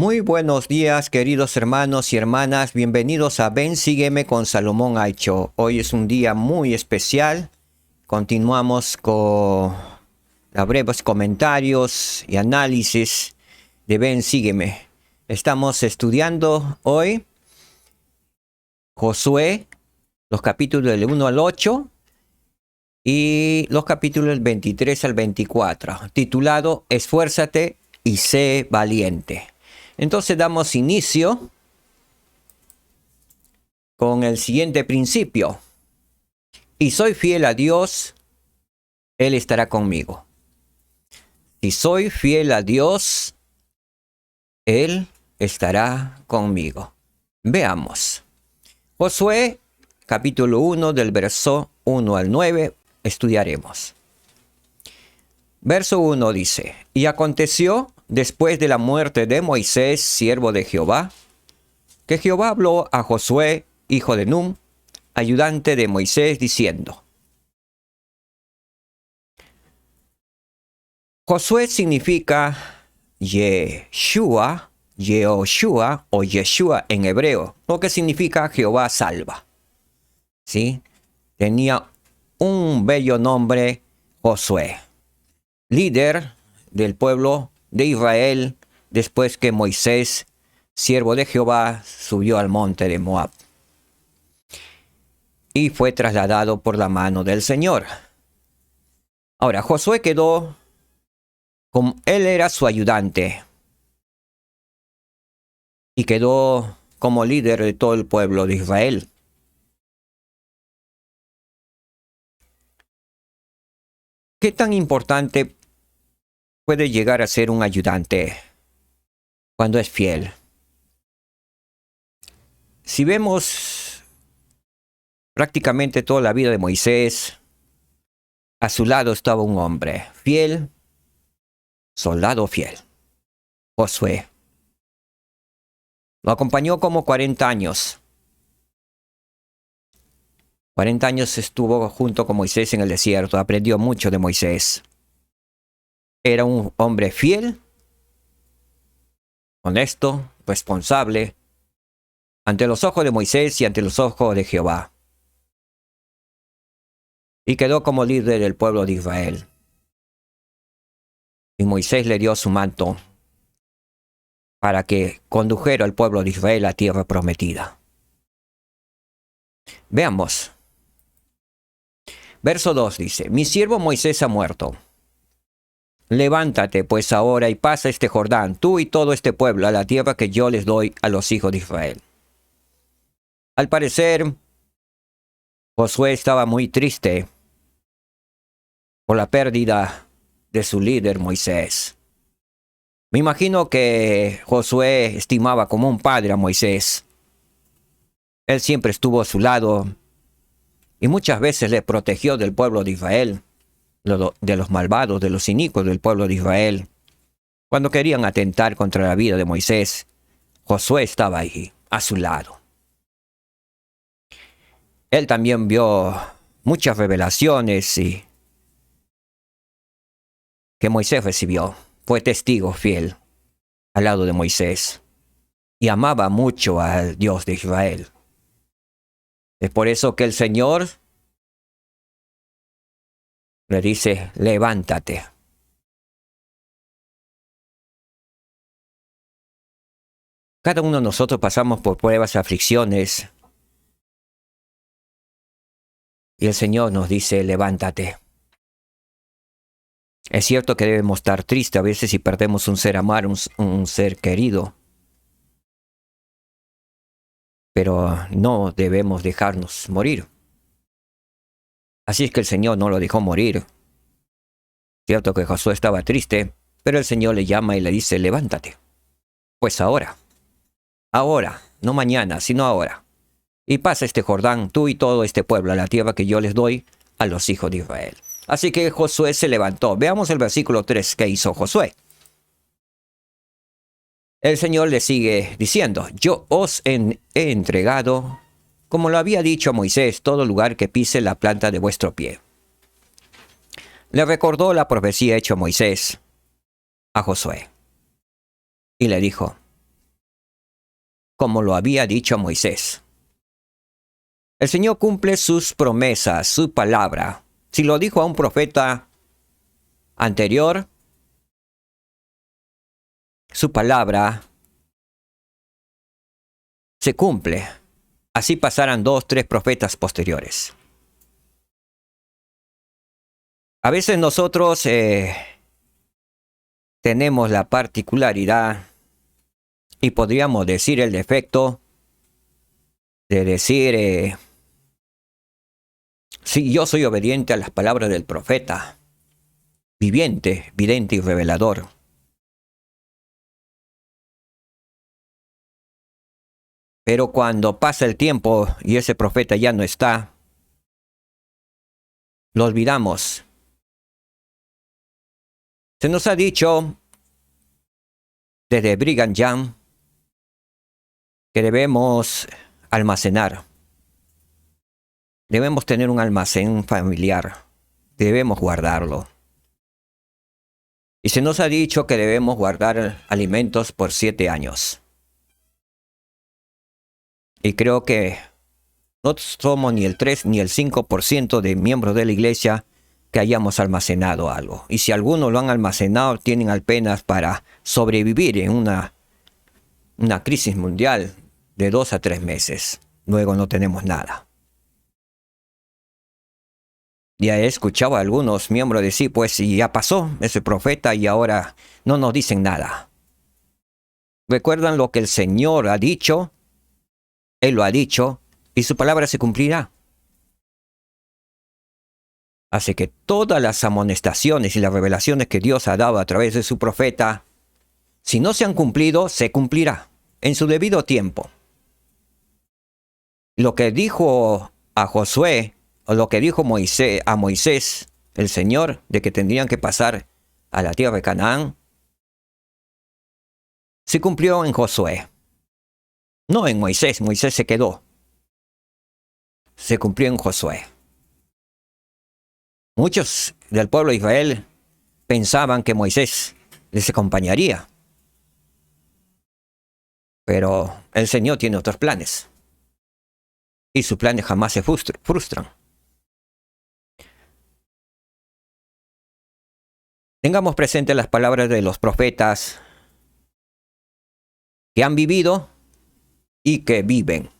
Muy buenos días, queridos hermanos y hermanas. Bienvenidos a Ven, sígueme con Salomón Aicho. Hoy es un día muy especial. Continuamos con los breves comentarios y análisis de Ven, sígueme. Estamos estudiando hoy Josué, los capítulos del 1 al 8 y los capítulos del 23 al 24, titulado Esfuérzate y sé valiente. Entonces damos inicio con el siguiente principio. Y soy fiel a Dios, Él estará conmigo. Si soy fiel a Dios, Él estará conmigo. Veamos. Josué, capítulo 1, del verso 1 al 9, estudiaremos. Verso 1 dice: Y aconteció, después de la muerte de Moisés, siervo de Jehová, que Jehová habló a Josué, hijo de Nun, ayudante de Moisés, diciendo. Josué significa Yehoshua o Yeshua en hebreo, lo que significa Jehová salva. ¿Sí? Tenía un bello nombre, Josué, líder del pueblo de Israel después que Moisés, siervo de Jehová, subió al monte de Moab y fue trasladado por la mano del Señor. Ahora, Josué quedó, como él era su ayudante, y quedó como líder de todo el pueblo de Israel. ¿Qué tan importante puede llegar a ser un ayudante cuando es fiel? Si vemos prácticamente toda la vida de Moisés, a su lado estaba un hombre fiel, soldado fiel, Josué. Lo acompañó como 40 años. 40 años estuvo junto con Moisés en el desierto, aprendió mucho de Moisés. Era un hombre fiel, honesto, responsable, ante los ojos de Moisés y ante los ojos de Jehová. Y quedó como líder del pueblo de Israel. Y Moisés le dio su manto para que condujera al pueblo de Israel a tierra prometida. Veamos. Verso 2 dice: Mi siervo Moisés ha muerto. Levántate pues ahora y pasa este Jordán, tú y todo este pueblo, a la tierra que yo les doy a los hijos de Israel. Al parecer, Josué estaba muy triste por la pérdida de su líder Moisés. Me imagino que Josué estimaba como un padre a Moisés. Él siempre estuvo a su lado y muchas veces le protegió del pueblo de Israel, de los malvados, de los inicuos del pueblo de Israel. Cuando querían atentar contra la vida de Moisés, Josué estaba ahí, a su lado. Él también vio muchas revelaciones que Moisés recibió. Fue testigo fiel al lado de Moisés y amaba mucho al Dios de Israel. Es por eso que el Señor le dice: levántate. Cada uno de nosotros pasamos por pruebas y aflicciones y el Señor nos dice: levántate. Es cierto que debemos estar tristes a veces si perdemos un ser amado, un ser querido. Pero no debemos dejarnos morir. Así es que el Señor no lo dejó morir. Cierto que Josué estaba triste, pero el Señor le llama y le dice: levántate. Pues ahora, no mañana, sino ahora. Y pasa este Jordán, tú y todo este pueblo, a la tierra que yo les doy a los hijos de Israel. Así que Josué se levantó. Veamos el versículo 3 que hizo Josué. El Señor le sigue diciendo: yo os he entregado, como lo había dicho a Moisés, todo lugar que pise la planta de vuestro pie. Le recordó la profecía hecha a Moisés a Josué. Y le dijo: como lo había dicho a Moisés. El Señor cumple sus promesas, su palabra. Si lo dijo a un profeta anterior, su palabra se cumple. Así pasarán 2, 3 profetas posteriores. A veces nosotros tenemos la particularidad y podríamos decir el defecto de decir, sí, yo soy obediente a las palabras del profeta, viviente, vidente y revelador. Pero cuando pasa el tiempo y ese profeta ya no está, lo olvidamos. Se nos ha dicho desde Brigham Young que debemos almacenar. Debemos tener un almacén familiar. Debemos guardarlo. Y se nos ha dicho que debemos guardar alimentos por 7 años. Y creo que no somos ni el 3 ni el 5% de miembros de la iglesia que hayamos almacenado algo. Y si algunos lo han almacenado, tienen apenas para sobrevivir en una crisis mundial de 2 a 3 meses. Luego no tenemos nada. Ya he escuchado a algunos miembros decir, pues si ya pasó ese profeta y ahora no nos dicen nada. ¿Recuerdan lo que el Señor ha dicho? Él lo ha dicho y su palabra se cumplirá. Así que todas las amonestaciones y las revelaciones que Dios ha dado a través de su profeta, si no se han cumplido, se cumplirá en su debido tiempo. Lo que dijo a Josué, o lo que dijo a Moisés, el Señor, de que tendrían que pasar a la tierra de Canaán, se cumplió en Josué. No en Moisés, Moisés se quedó. Se cumplió en Josué. Muchos del pueblo de Israel pensaban que Moisés les acompañaría. Pero el Señor tiene otros planes. Y sus planes jamás se frustran. Tengamos presentes las palabras de los profetas que han vivido y que viven.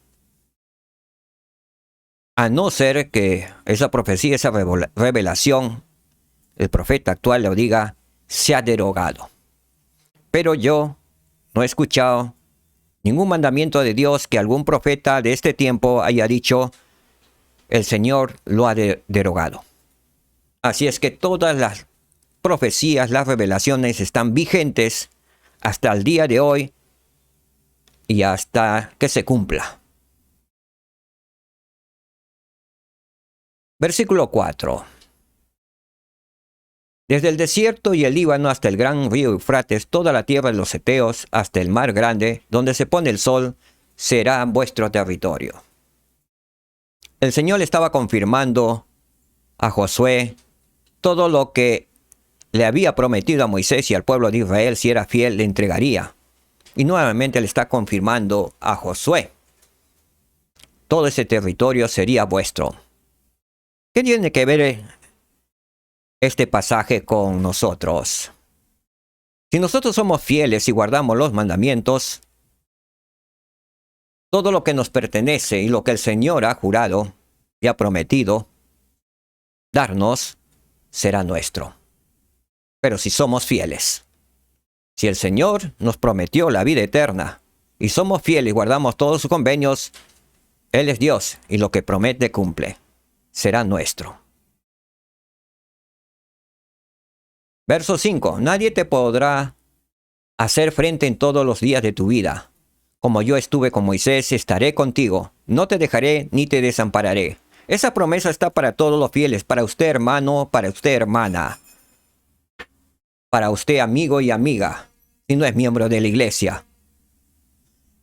A no ser que esa profecía, esa revelación, el profeta actual lo diga, se ha derogado. Pero yo no he escuchado ningún mandamiento de Dios que algún profeta de este tiempo haya dicho, el Señor lo ha derogado. Así es que todas las profecías, las revelaciones están vigentes hasta el día de hoy y hasta que se cumpla. Versículo 4. Desde el desierto y el Líbano hasta el gran río Eufrates, toda la tierra de los heteos, hasta el mar grande, donde se pone el sol, será vuestro territorio. El Señor le estaba confirmando a Josué todo lo que le había prometido a Moisés y al pueblo de Israel, si era fiel, le entregaría. Y nuevamente le está confirmando a Josué. Todo ese territorio sería vuestro. ¿Qué tiene que ver este pasaje con nosotros? Si nosotros somos fieles y guardamos los mandamientos, todo lo que nos pertenece y lo que el Señor ha jurado y ha prometido darnos, será nuestro. Pero si somos fieles, si el Señor nos prometió la vida eterna y somos fieles y guardamos todos sus convenios, Él es Dios y lo que promete cumple. Será nuestro. Verso 5. Nadie te podrá hacer frente en todos los días de tu vida. Como yo estuve con Moisés, estaré contigo. No te dejaré ni te desampararé. Esa promesa está para todos los fieles, para usted hermano, para usted hermana, para usted amigo y amiga, si no es miembro de la iglesia.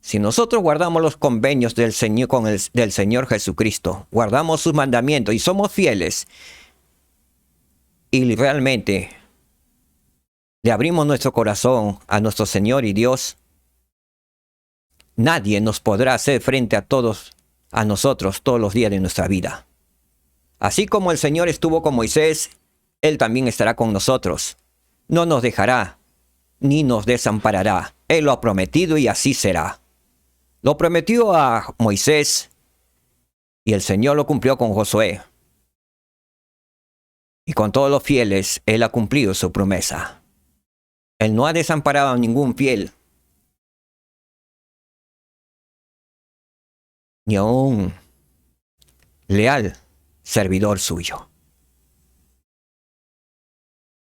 Si nosotros guardamos los convenios del Señor del Señor Jesucristo, guardamos sus mandamientos y somos fieles, y realmente le abrimos nuestro corazón a nuestro Señor y Dios, nadie nos podrá hacer frente a nosotros todos los días de nuestra vida. Así como el Señor estuvo con Moisés, Él también estará con nosotros. No nos dejará, ni nos desamparará. Él lo ha prometido y así será. Lo prometió a Moisés y el Señor lo cumplió con Josué. Y con todos los fieles, Él ha cumplido su promesa. Él no ha desamparado a ningún fiel, ni a un leal servidor suyo.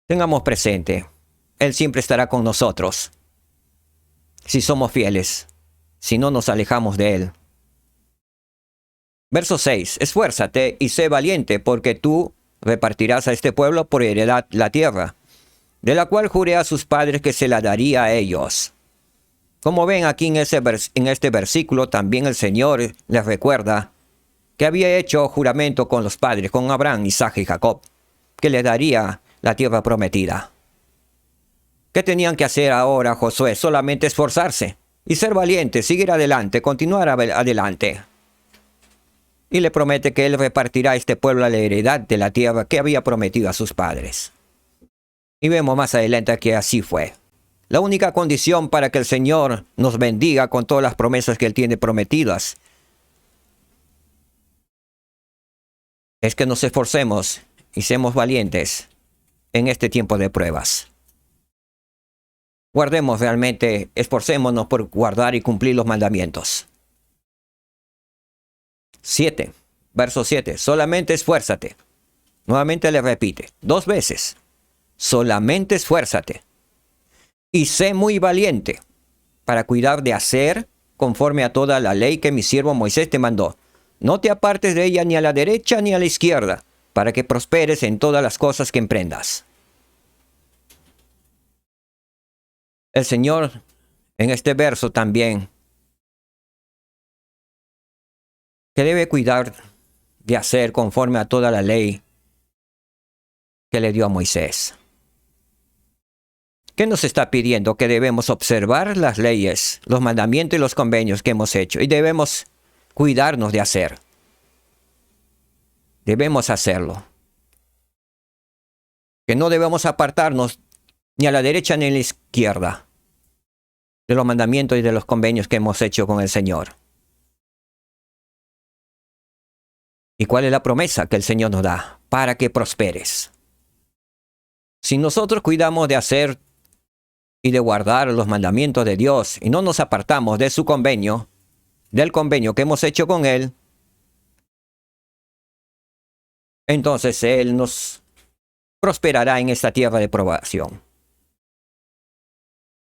Tengamos presente, Él siempre estará con nosotros. Si somos fieles, si no nos alejamos de Él. Verso 6. Esfuérzate y sé valiente, porque tú repartirás a este pueblo por heredad la tierra, de la cual juré a sus padres que se la daría a ellos. Como ven aquí en este versículo, también el Señor les recuerda que había hecho juramento con los padres, con Abraham, Isaac y Jacob, que les daría la tierra prometida. ¿Qué tenían que hacer ahora Josué? Solamente esforzarse y ser valientes, seguir adelante, continuar adelante. Y le promete que Él repartirá a este pueblo la heredad de la tierra que había prometido a sus padres. Y vemos más adelante que así fue. La única condición para que el Señor nos bendiga con todas las promesas que Él tiene prometidas es que nos esforcemos y seamos valientes en este tiempo de pruebas. Guardemos realmente, esforcémonos por guardar y cumplir los mandamientos. 7. Verso 7. Solamente esfuérzate. Nuevamente le repite, 2 veces. Solamente esfuérzate. Y sé muy valiente para cuidar de hacer conforme a toda la ley que mi siervo Moisés te mandó. No te apartes de ella ni a la derecha ni a la izquierda, para que prosperes en todas las cosas que emprendas. El Señor en este verso también que debe cuidar de hacer conforme a toda la ley que le dio a Moisés. ¿Qué nos está pidiendo? Que debemos observar las leyes, los mandamientos y los convenios que hemos hecho. Y debemos cuidarnos de hacer. Debemos hacerlo. Que no debemos apartarnos ni a la derecha ni a la izquierda de los mandamientos y de los convenios que hemos hecho con el Señor. ¿Y cuál es la promesa que el Señor nos da? Para que prosperes. Si nosotros cuidamos de hacer y de guardar los mandamientos de Dios y no nos apartamos de su convenio, del convenio que hemos hecho con Él, entonces Él nos prosperará en esta tierra de probación.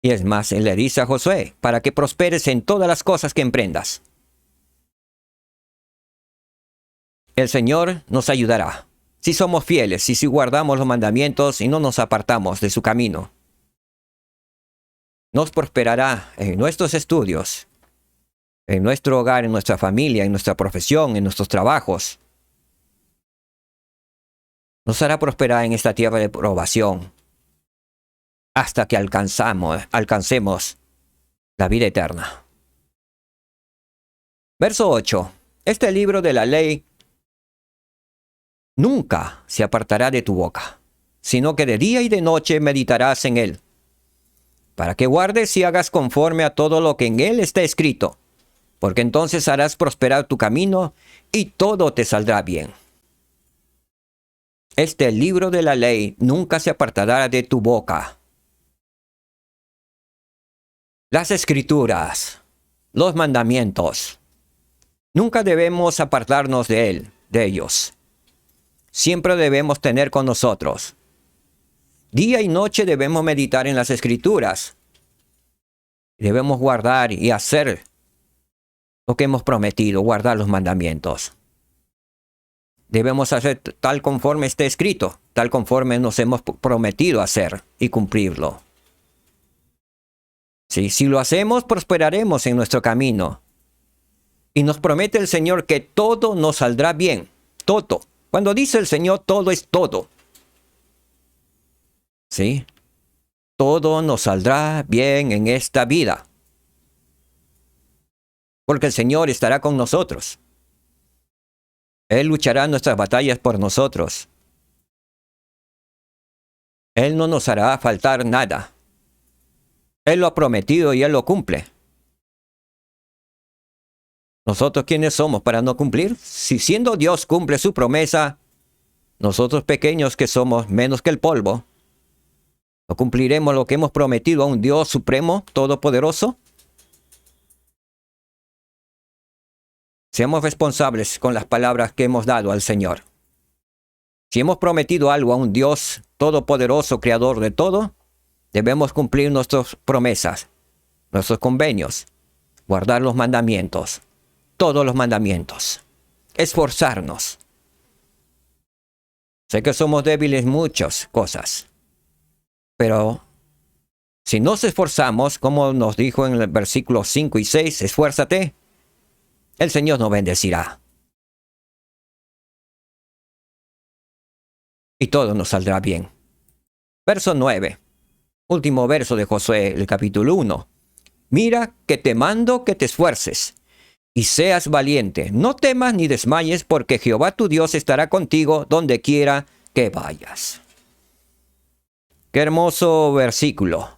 Y es más, Él le dice a Josué, para que prosperes en todas las cosas que emprendas. El Señor nos ayudará. Si somos fieles y si guardamos los mandamientos y no nos apartamos de su camino, nos prosperará en nuestros estudios, en nuestro hogar, en nuestra familia, en nuestra profesión, en nuestros trabajos. Nos hará prosperar en esta tierra de probación hasta que alcancemos la vida eterna. Verso 8. Este libro de la ley nunca se apartará de tu boca, sino que de día y de noche meditarás en él, para que guardes y hagas conforme a todo lo que en él está escrito, porque entonces harás prosperar tu camino y todo te saldrá bien. Este libro de la ley nunca se apartará de tu boca. Las escrituras, los mandamientos, nunca debemos apartarnos de ellos. Siempre debemos tener con nosotros. Día y noche debemos meditar en las escrituras. Debemos guardar y hacer lo que hemos prometido, guardar los mandamientos. Debemos hacer tal conforme esté escrito, tal conforme nos hemos prometido hacer y cumplirlo. Sí, si lo hacemos, prosperaremos en nuestro camino. Y nos promete el Señor que todo nos saldrá bien. Todo. Cuando dice el Señor, todo es todo. ¿Sí? Todo nos saldrá bien en esta vida. porque el Señor estará con nosotros. Él luchará nuestras batallas por nosotros. Él no nos hará faltar nada. Él lo ha prometido y Él lo cumple. ¿Nosotros quiénes somos para no cumplir? Si siendo Dios cumple su promesa, nosotros pequeños que somos menos que el polvo, ¿no cumpliremos lo que hemos prometido a un Dios supremo, todopoderoso? Seamos responsables con las palabras que hemos dado al Señor. Si hemos prometido algo a un Dios todopoderoso, creador de todo, debemos cumplir nuestras promesas, nuestros convenios, guardar los mandamientos, todos los mandamientos, esforzarnos. Sé que somos débiles en muchas cosas, pero si nos esforzamos, como nos dijo en el versículo 5 y 6, esfuérzate, el Señor nos bendecirá. Y todo nos saldrá bien. Verso 9. Último verso de Josué, el capítulo 1. Mira que te mando que te esfuerces y seas valiente. No temas ni desmayes, porque Jehová tu Dios estará contigo donde quiera que vayas. Qué hermoso versículo.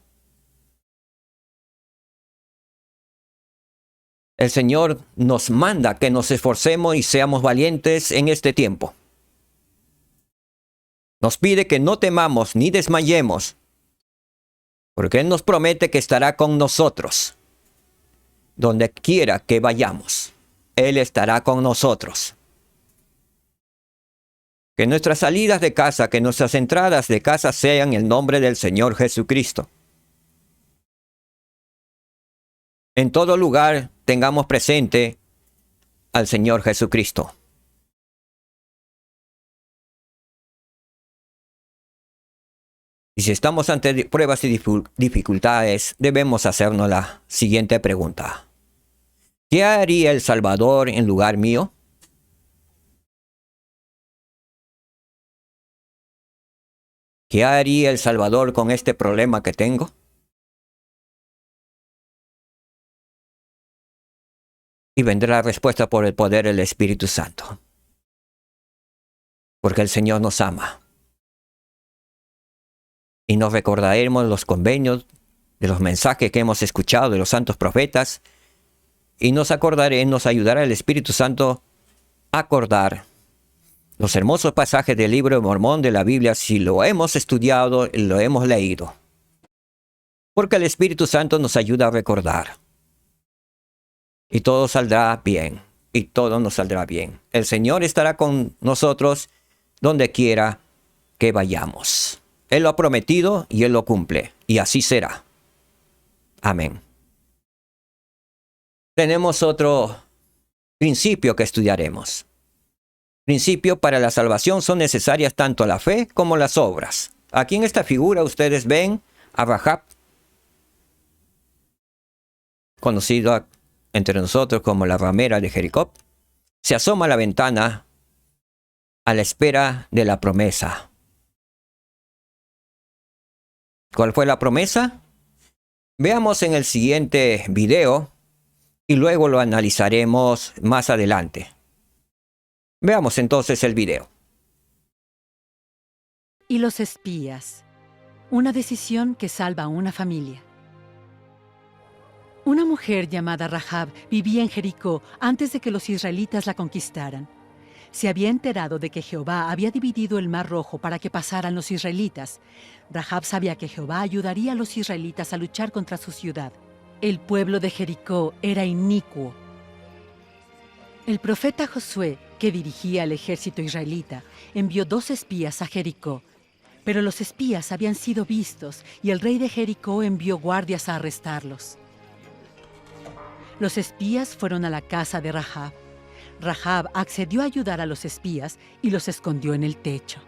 El Señor nos manda que nos esforcemos y seamos valientes en este tiempo. Nos pide que no temamos ni desmayemos, porque Él nos promete que estará con nosotros. Donde quiera que vayamos, Él estará con nosotros. Que nuestras salidas de casa, que nuestras entradas de casa sean en el nombre del Señor Jesucristo. En todo lugar tengamos presente al Señor Jesucristo. Y si estamos ante pruebas y dificultades, debemos hacernos la siguiente pregunta. ¿Qué haría el Salvador en lugar mío? ¿Qué haría el Salvador con este problema que tengo? Y vendrá la respuesta por el poder del Espíritu Santo. Porque el Señor nos ama. Y nos recordaremos los convenios, de los mensajes que hemos escuchado de los santos profetas. Y nos ayudará el Espíritu Santo a acordar los hermosos pasajes del libro de Mormón de la Biblia, si lo hemos estudiado y lo hemos leído. Porque el Espíritu Santo nos ayuda a recordar. Y todo saldrá bien. Y todo nos saldrá bien. El Señor estará con nosotros donde quiera que vayamos. Él lo ha prometido y Él lo cumple. Y así será. Amén. Tenemos otro principio que estudiaremos. Principio para la salvación son necesarias tanto la fe como las obras. Aquí en esta figura ustedes ven a Rahab, conocido entre nosotros como la ramera de Jericó. Se asoma a la ventana a la espera de la promesa. ¿Cuál fue la promesa? Veamos en el siguiente video y luego lo analizaremos más adelante. Veamos entonces el video. Y los espías. Una decisión que salva a una familia. Una mujer llamada Rahab vivía en Jericó antes de que los israelitas la conquistaran. Se había enterado de que Jehová había dividido el Mar Rojo para que pasaran los israelitas. Rahab sabía que Jehová ayudaría a los israelitas a luchar contra su ciudad. El pueblo de Jericó era inicuo. El profeta Josué, que dirigía el ejército israelita, envió 2 espías a Jericó. Pero los espías habían sido vistos y el rey de Jericó envió guardias a arrestarlos. Los espías fueron a la casa de Rahab. Rahab accedió a ayudar a los espías y los escondió en el techo.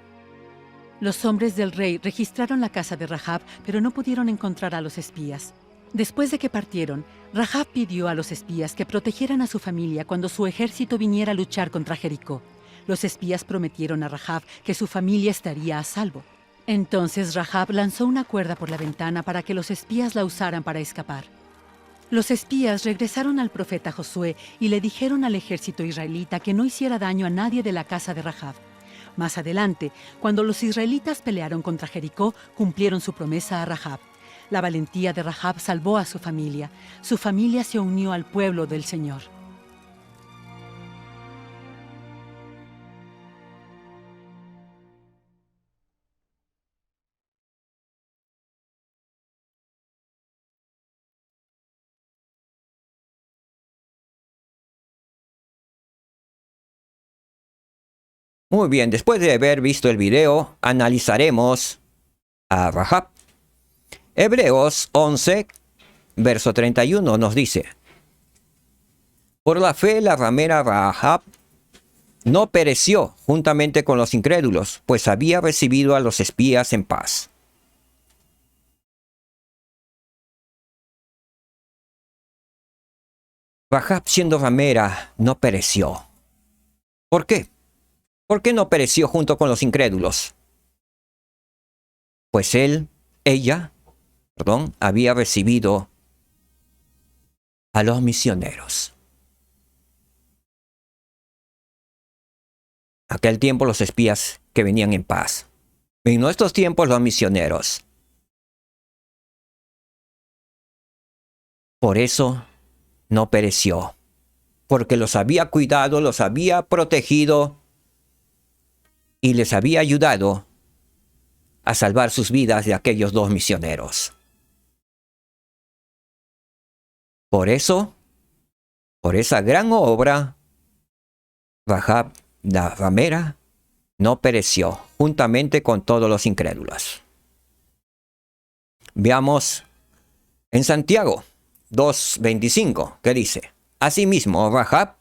Los hombres del rey registraron la casa de Rahab, pero no pudieron encontrar a los espías. Después de que partieron, Rahab pidió a los espías que protegieran a su familia cuando su ejército viniera a luchar contra Jericó. Los espías prometieron a Rahab que su familia estaría a salvo. Entonces Rahab lanzó una cuerda por la ventana para que los espías la usaran para escapar. Los espías regresaron al profeta Josué y le dijeron al ejército israelita que no hiciera daño a nadie de la casa de Rahab. Más adelante, cuando los israelitas pelearon contra Jericó, cumplieron su promesa a Rahab. La valentía de Rahab salvó a su familia. Su familia se unió al pueblo del Señor. Muy bien, después de haber visto el video, analizaremos a Rahab. Hebreos 11, verso 31 nos dice: por la fe la ramera Rahab no pereció juntamente con los incrédulos, pues había recibido a los espías en paz. Rahab, siendo ramera, no pereció. ¿Por qué? ¿Por qué no pereció junto con los incrédulos? Pues ella, había recibido a los misioneros. Aquel tiempo los espías que venían en paz. En nuestros tiempos los misioneros. Por eso no pereció, porque los había cuidado, los había protegido y les había ayudado a salvar sus vidas de aquellos dos misioneros. Por eso, por esa gran obra, Rahab, la ramera, no pereció juntamente con todos los incrédulos. Veamos en Santiago 2:25, que dice: asimismo, Rahab,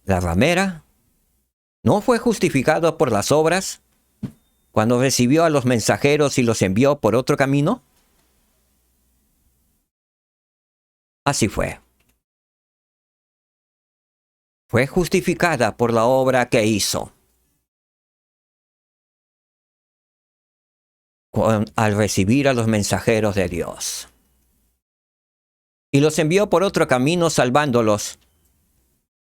la ramera, ¿no fue justificado por las obras cuando recibió a los mensajeros y los envió por otro camino? Así fue. Fue justificada por la obra que hizo. Al recibir a los mensajeros de Dios. Y los envió por otro camino, salvándolos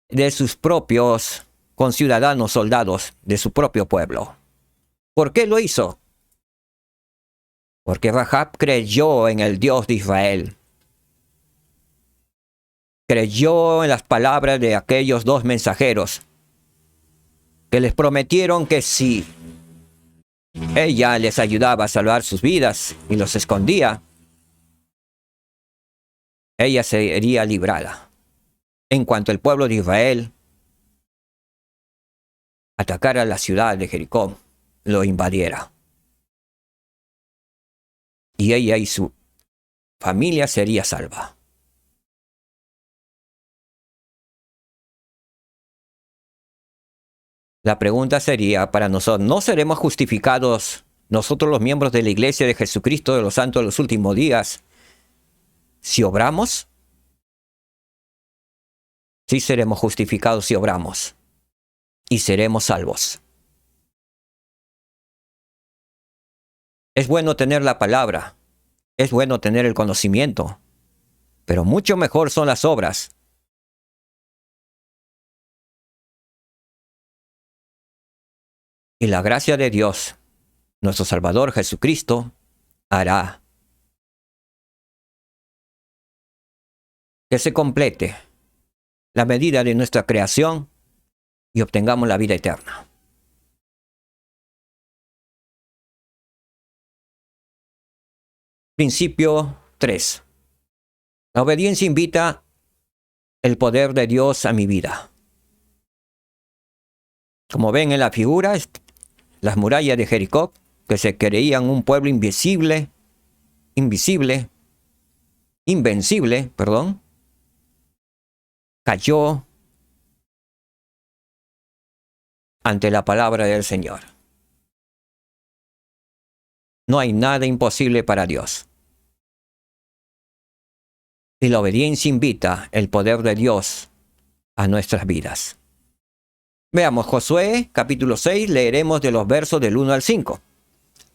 de sus propios conciudadanos soldados, de su propio pueblo. ¿Por qué lo hizo? Porque Rahab creyó en el Dios de Israel. Creyó en las palabras de aquellos dos mensajeros que les prometieron que si ella les ayudaba a salvar sus vidas y los escondía, ella sería librada. En cuanto el pueblo de Israel atacara la ciudad de Jericó, lo invadiera. Y ella y su familia sería salva. La pregunta sería para nosotros: ¿no seremos justificados nosotros los miembros de la Iglesia de Jesucristo de los Santos de los Últimos Días si obramos? Sí seremos justificados si obramos. Y seremos salvos. Es bueno tener la palabra. Es bueno tener el conocimiento. Pero mucho mejor son las obras. Y la gracia de Dios, nuestro Salvador Jesucristo, hará que se complete la medida de nuestra creación y obtengamos la vida eterna. Principio 3. La obediencia invita el poder de Dios a mi vida. Como ven en la figura, las murallas de Jericó, que se creían un pueblo invencible, cayó ante la palabra del Señor. No hay nada imposible para Dios. Y la obediencia invita el poder de Dios a nuestras vidas. Veamos Josué, capítulo 6, leeremos de los versos del 1 al 5.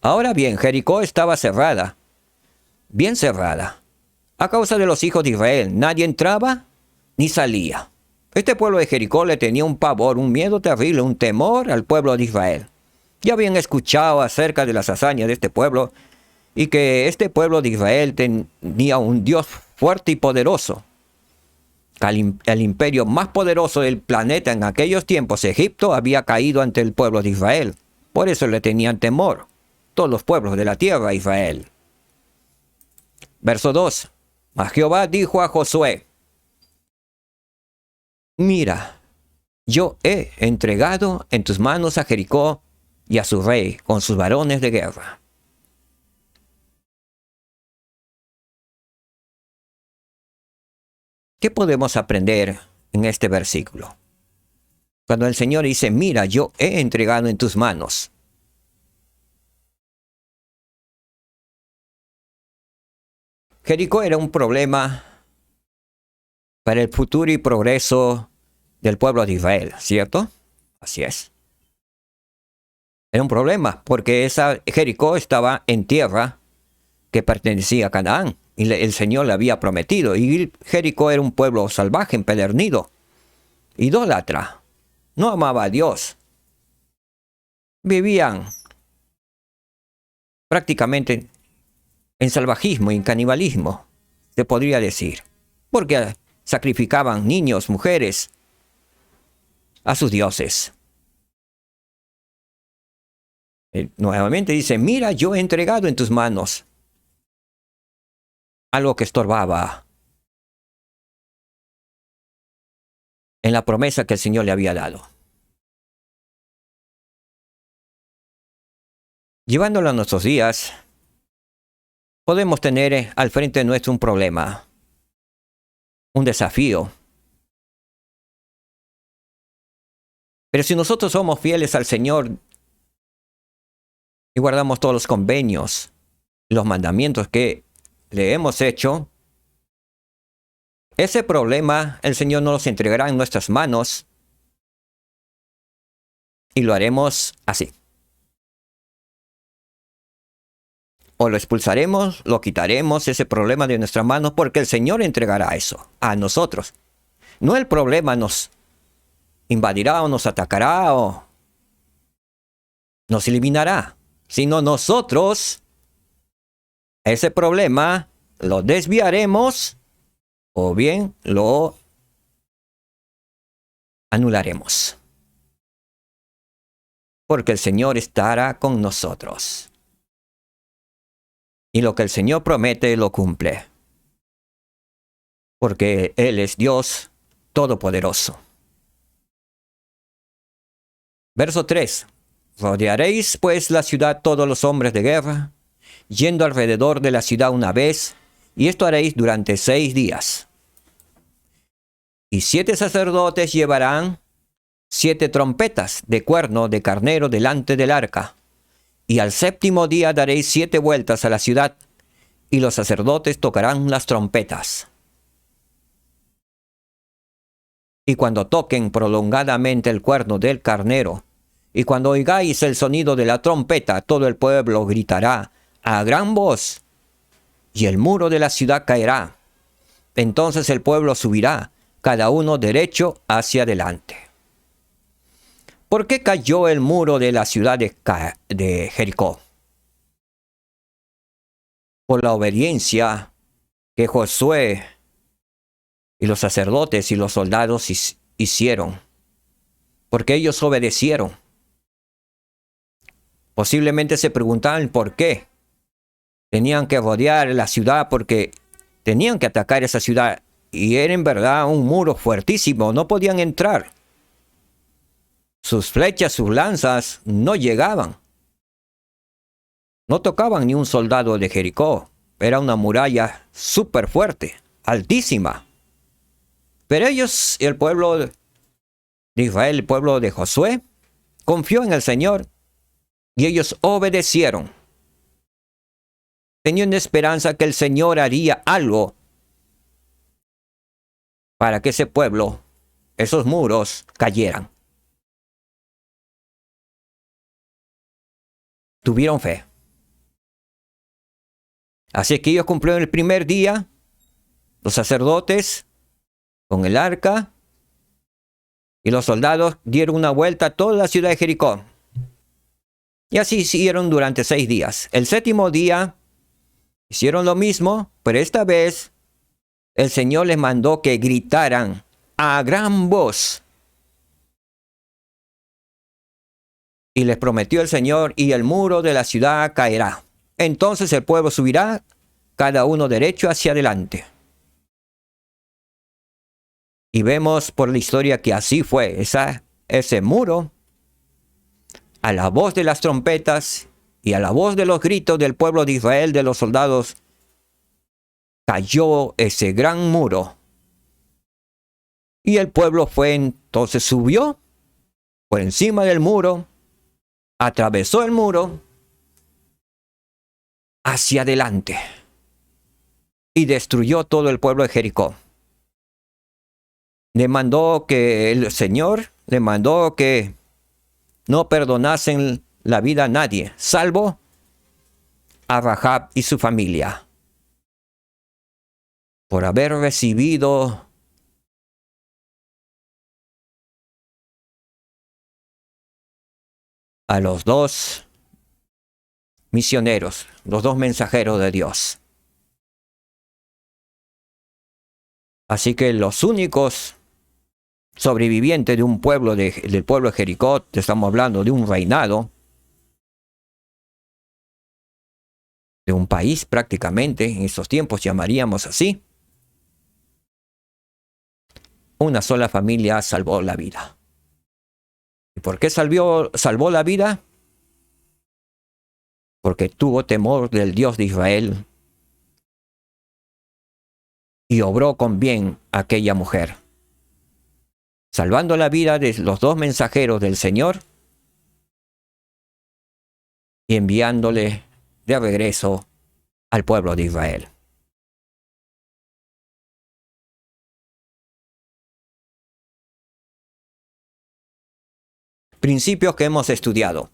Ahora bien, Jericó estaba cerrada, bien cerrada, a causa de los hijos de Israel. Nadie entraba ni salía. Este pueblo de Jericó le tenía un pavor, un miedo terrible, un temor al pueblo de Israel. Ya habían escuchado acerca de las hazañas de este pueblo y que este pueblo de Israel tenía un Dios fuerte y poderoso. El imperio más poderoso del planeta en aquellos tiempos, Egipto, había caído ante el pueblo de Israel. Por eso le tenían temor todos los pueblos de la tierra a Israel. Verso 2. Mas Jehová dijo a Josué: mira, yo he entregado en tus manos a Jericó y a su rey con sus varones de guerra. ¿Qué podemos aprender en este versículo? Cuando el Señor dice, mira, yo he entregado en tus manos. Jericó era un problema para el futuro y progreso del pueblo de Israel, ¿cierto? Así es. Era un problema porque Jericó estaba en tierra que pertenecía a Canaán y el Señor le había prometido. Y Jericó era un pueblo salvaje, empedernido, idólatra, no amaba a Dios. Vivían prácticamente en salvajismo y en canibalismo, se podría decir, porque sacrificaban niños, mujeres, a sus dioses. Nuevamente dice, mira, yo he entregado en tus manos algo que estorbaba en la promesa que el Señor le había dado. Llevándolo a nuestros días, podemos tener al frente nuestro un problema, un desafío. Pero si nosotros somos fieles al Señor y guardamos todos los convenios, los mandamientos que le hemos hecho, ese problema el Señor nos los entregará en nuestras manos y lo haremos así. O lo expulsaremos, lo quitaremos ese problema de nuestras manos porque el Señor entregará eso a nosotros. No el problema nos invadirá o nos atacará o nos eliminará, sino nosotros ese problema lo desviaremos o bien lo anularemos. Porque el Señor estará con nosotros. Y lo que el Señor promete lo cumple. Porque Él es Dios Todopoderoso. Verso 3. Rodearéis pues la ciudad todos los hombres de guerra, yendo alrededor de la ciudad una vez, y esto haréis durante 6 días. Y 7 sacerdotes llevarán 7 trompetas de cuerno de carnero delante del arca. Y al 7º día daréis 7 vueltas a la ciudad, y los sacerdotes tocarán las trompetas. Y cuando toquen prolongadamente el cuerno del carnero, y cuando oigáis el sonido de la trompeta, todo el pueblo gritará a gran voz, y el muro de la ciudad caerá. Entonces el pueblo subirá, cada uno derecho hacia adelante. ¿Por qué cayó el muro de la ciudad de Jericó? Por la obediencia que Josué y los sacerdotes y los soldados hicieron. Porque ellos obedecieron. Posiblemente se preguntaban por qué. Tenían que rodear la ciudad porque tenían que atacar esa ciudad. Y era en verdad un muro fuertísimo. No podían entrar. Sus flechas, sus lanzas no llegaban. No tocaban ni un soldado de Jericó. Era una muralla súper fuerte, altísima. Pero ellos, el pueblo de Israel, el pueblo de Josué, confió en el Señor y ellos obedecieron. Tenían esperanza que el Señor haría algo para que ese pueblo, esos muros, cayeran. Tuvieron fe. Así que ellos cumplieron el primer día los sacerdotes con el arca y los soldados dieron una vuelta a toda la ciudad de Jericó. Y así hicieron durante 6 días. El 7º día hicieron lo mismo, pero esta vez el Señor les mandó que gritaran a gran voz. Y les prometió el Señor, y el muro de la ciudad caerá. Entonces el pueblo subirá, cada uno derecho hacia adelante. Y vemos por la historia que así fue. Ese muro, a la voz de las trompetas y a la voz de los gritos del pueblo de Israel, de los soldados, cayó ese gran muro. Y el pueblo entonces subió por encima del muro, atravesó el muro hacia adelante y destruyó todo el pueblo de Jericó. El Señor le mandó que no perdonasen la vida a nadie, salvo a Rahab y su familia, por haber recibido a los 2 misioneros, los 2 mensajeros de Dios. Así que los únicos sobrevivientes de un pueblo del pueblo de Jericó, estamos hablando de un reinado, de un país prácticamente, en esos tiempos llamaríamos así. Una sola familia salvó la vida. ¿Y por qué salvó la vida? Porque tuvo temor del Dios de Israel y obró con bien a aquella mujer, salvando la vida de los 2 mensajeros del Señor y enviándole de regreso al pueblo de Israel. Principios que hemos estudiado.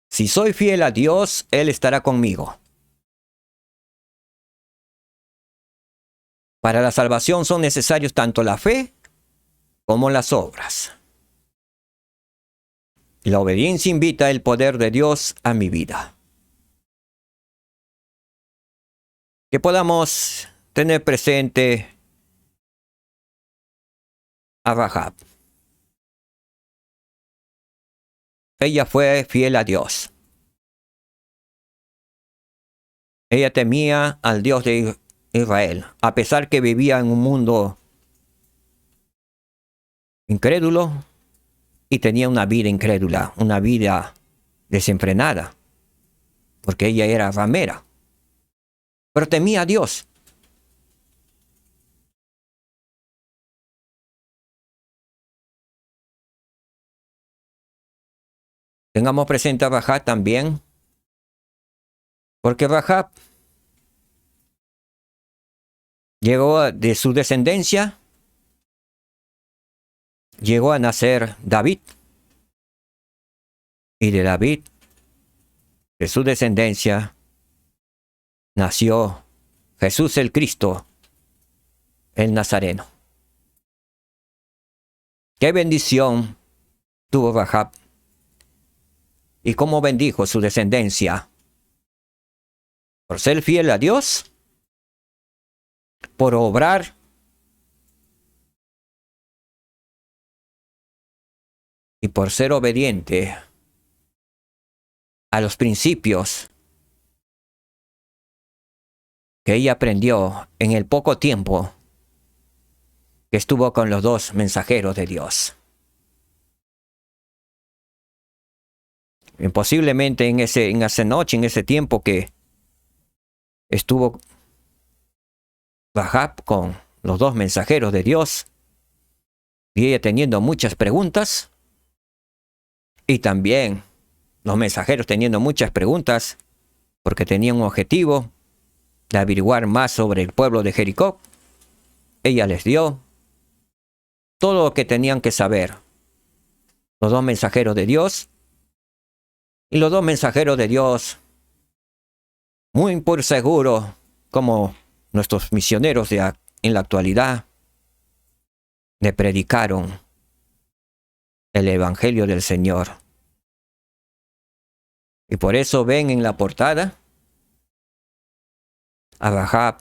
Si soy fiel a Dios, Él estará conmigo. Para la salvación son necesarios tanto la fe como las obras. La obediencia invita el poder de Dios a mi vida. Que podamos tener presente a Rahab. Ella fue fiel a Dios. Ella temía al Dios de Israel, a pesar que vivía en un mundo incrédulo y tenía una vida incrédula, una vida desenfrenada, porque ella era ramera, pero temía a Dios. Tengamos presente a Rahab también, porque Rahab llegó de su descendencia, llegó a nacer David, y de David, de su descendencia, nació Jesús el Cristo, el Nazareno. ¡Qué bendición tuvo Rahab! ¿Y cómo bendijo su descendencia? Por ser fiel a Dios, por obrar y por ser obediente a los principios que ella aprendió en el poco tiempo que estuvo con los 2 mensajeros de Dios. Y posiblemente en esa noche, en ese tiempo que estuvo Rahab con los 2 mensajeros de Dios, y ella teniendo muchas preguntas, y también los mensajeros teniendo muchas preguntas, porque tenían un objetivo de averiguar más sobre el pueblo de Jericó, ella les dio todo lo que tenían que saber. Los 2 mensajeros de Dios, y los 2 mensajeros de Dios, muy por seguro, como nuestros misioneros en la actualidad le predicaron el Evangelio del Señor. Y por eso ven en la portada a Rahab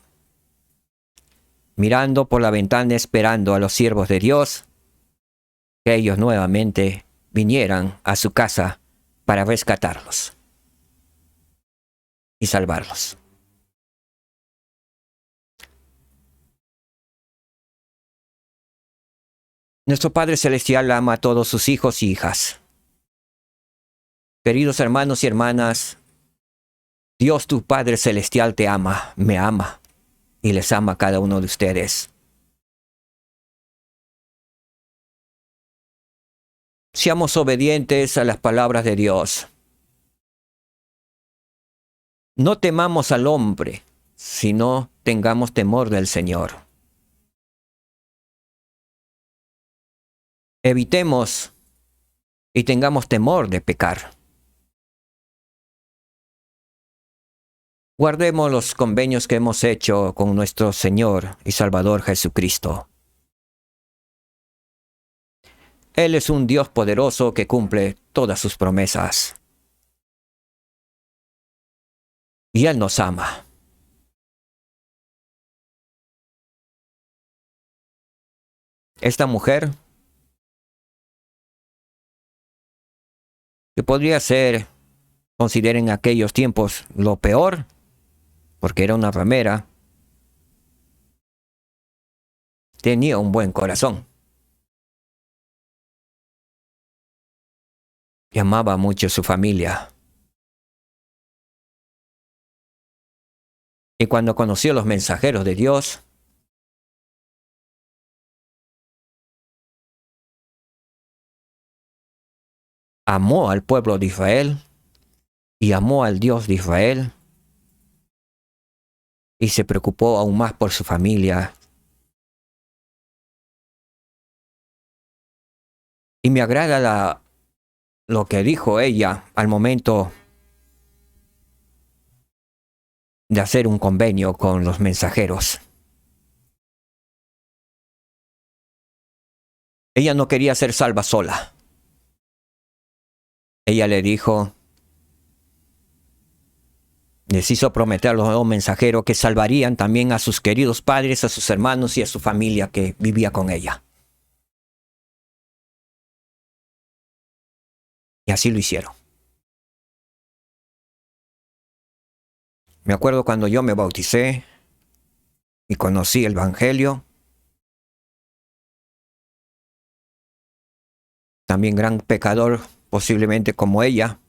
mirando por la ventana esperando a los siervos de Dios que ellos nuevamente vinieran a su casa para rescatarlos y salvarlos. Nuestro Padre Celestial ama a todos sus hijos y hijas. Queridos hermanos y hermanas, Dios tu Padre Celestial te ama, me ama y les ama a cada uno de ustedes. Seamos obedientes a las palabras de Dios. No temamos al hombre, sino tengamos temor del Señor. Evitemos y tengamos temor de pecar. Guardemos los convenios que hemos hecho con nuestro Señor y Salvador Jesucristo. Él es un Dios poderoso que cumple todas sus promesas. Y Él nos ama. Esta mujer, que podría ser, consideren en aquellos tiempos lo peor, porque era una ramera, tenía un buen corazón. Y amaba mucho a su familia. Y cuando conoció a los mensajeros de Dios, amó al pueblo de Israel y amó al Dios de Israel y se preocupó aún más por su familia. Y me agrada lo que dijo ella al momento de hacer un convenio con los mensajeros. Ella no quería ser salva sola. Ella le dijo, les hizo prometer a los mensajeros que salvarían también a sus queridos padres, a sus hermanos y a su familia que vivía con ella. Y así lo hicieron. Me acuerdo cuando yo me bauticé y conocí el Evangelio. También gran pecador, posiblemente como ella.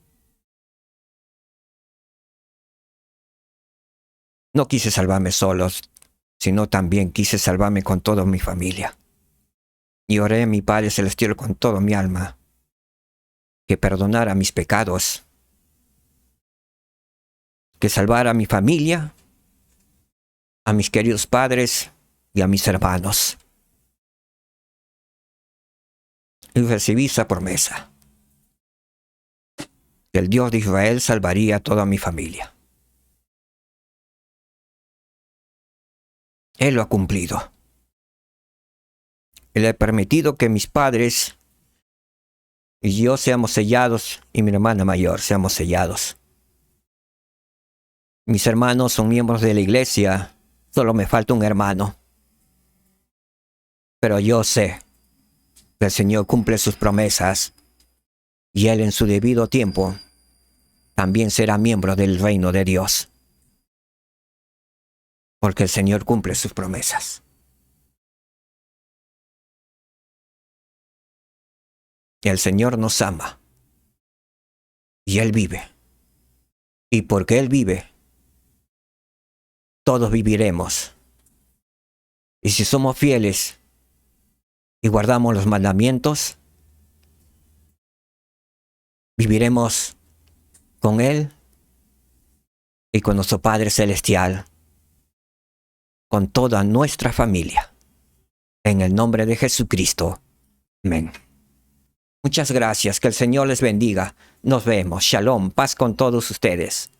No quise salvarme solo, sino también quise salvarme con toda mi familia. Y oré a mi Padre Celestial con toda mi alma, que perdonara mis pecados, que salvara a mi familia, a mis queridos padres y a mis hermanos. Y recibí esa promesa, que el Dios de Israel salvaría a toda mi familia. Él lo ha cumplido. Él ha permitido que mis padres y yo seamos sellados y mi hermana mayor seamos sellados. Mis hermanos son miembros de la iglesia, solo me falta un hermano. Pero yo sé que el Señor cumple sus promesas y Él en su debido tiempo también será miembro del reino de Dios. Porque el Señor cumple sus promesas. El Señor nos ama. Y Él vive. Y porque Él vive, todos viviremos. Y si somos fieles y guardamos los mandamientos, viviremos con Él y con nuestro Padre Celestial, con toda nuestra familia. En el nombre de Jesucristo. Amén. Muchas gracias. Que el Señor les bendiga. Nos vemos. Shalom. Paz con todos ustedes.